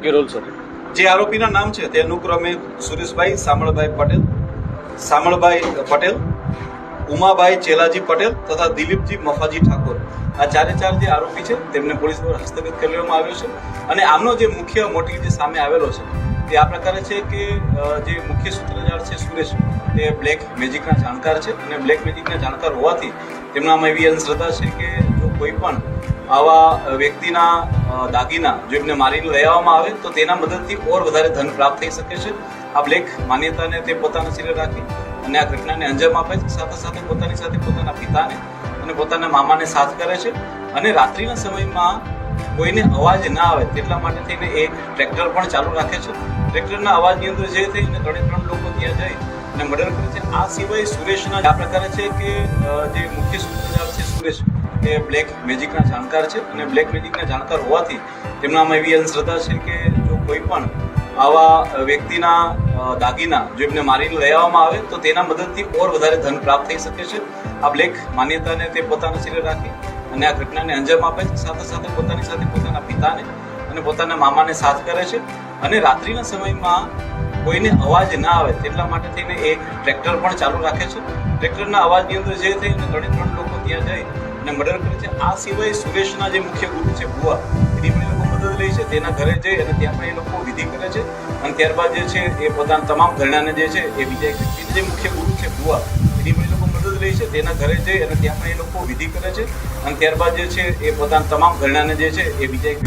Carol sir જે આરોપીના નામ છે તે અનુક્રમે સુરેશભાઈ સામળભાઈ પટેલ, ઉમાભાઈ ચેલાજી પટેલ તથા દિલીપજી મફાજી ઠાકોર, આ ચારે ચાર જે આરોપી છે તેમને પોલીસ દ્વારા હસ્તગત કરવામાં આવ્યો છે. અને આમનો જે મુખ્ય મોટિવ જે સામે આવેલો છે તે આ પ્રકારે છે કે જે મુખ્ય સૂત્રધાર છે સુરેશ, તે બ્લેક મેજિકના જાણકાર છે અને બ્લેક મેજિકના જાણકાર હોવાથી તેમનામાં એવી અંધશ્રદ્ધા છે કે જો કોઈ પણ આવા વ્યક્તિના દાગીના જો એમને મારી લેવામાં આવે તો તેના મદદથી ઓર વધારે ધન પ્રાપ્ત થઈ શકે છે. આ બ્લેક માન્યતાને તે પોતાના શિરે રાખી અને આ ઘટનાને અંજામ આપે છે. સાથે સાથે પોતાની સાથે પોતાના પિતાને અને પોતાના મામાને સાથ કરે છે. અને રાત્રિના સમયમાં કોઈને અવાજ ના આવે તેટલા માટે થઈને એક ટ્રેક્ટર પણ ચાલુ રાખે છે. ટ્રેક્ટરના અવાજની અંદર જે થઈને 3 લોકો ત્યાં જાય અને મર્ડર કરે છે. આ સિવાય સુરેશના આ પ્રકારે છે કે જે મુખ્ય સૂત્રધાર છે સુરેશ, તે બ્લેક મેજિકના જાણકાર છે અને બ્લેક મેજિકના જાણકાર હોવાથી તેમનામાં એવી અંધશ્રદ્ધા છે કે જો કોઈ પણ આવા વ્યક્તિના દાગીના જો એમને મારી લેવામાં આવે તો તેના મદદથી ઓર વધારે ધન પ્રાપ્ત થઈ શકે છે. આ બ્લેક માન્યતાને તે પોતાના શિરે રાખી અને આ ઘટનાને અંજામ આપે છે. સાથે સાથે પોતાના પિતાને અને પોતાના મામાને સાથ કરે છે. અને રાત્રિના સમયમાં કોઈને અવાજ ના આવે તેટલા માટે થઈને એક ટ્રેક્ટર પણ ચાલુ રાખે છે. ટ્રેક્ટરના અવાજની અંદર જે થઈને 3 લોકો ત્યાં જાય અને મર્ડર કરે છે. આ સિવાય સુરેશના જે મુખ્ય ગુરુ છે ભુવા, એની પણ એ લોકો મદદ લે છે. તેના ઘરે જઈ અને ત્યાં પણ એ લોકો વિધિ કરે છે. અને ત્યારબાદ જે છે એ પોતાના તમામ ઘરણાને જે છે એ બીજા એક વ્યક્તિને જે મુખ્ય ગુરુ છે ભુવા, એની પણ એ લોકો મદદ લે છે. તેના ઘરે જઈ અને ત્યાં પણ એ લોકો વિધિ કરે છે. અને ત્યારબાદ જે છે એ પોતાના તમામ ઘરણાને જે છે એ બીજા એક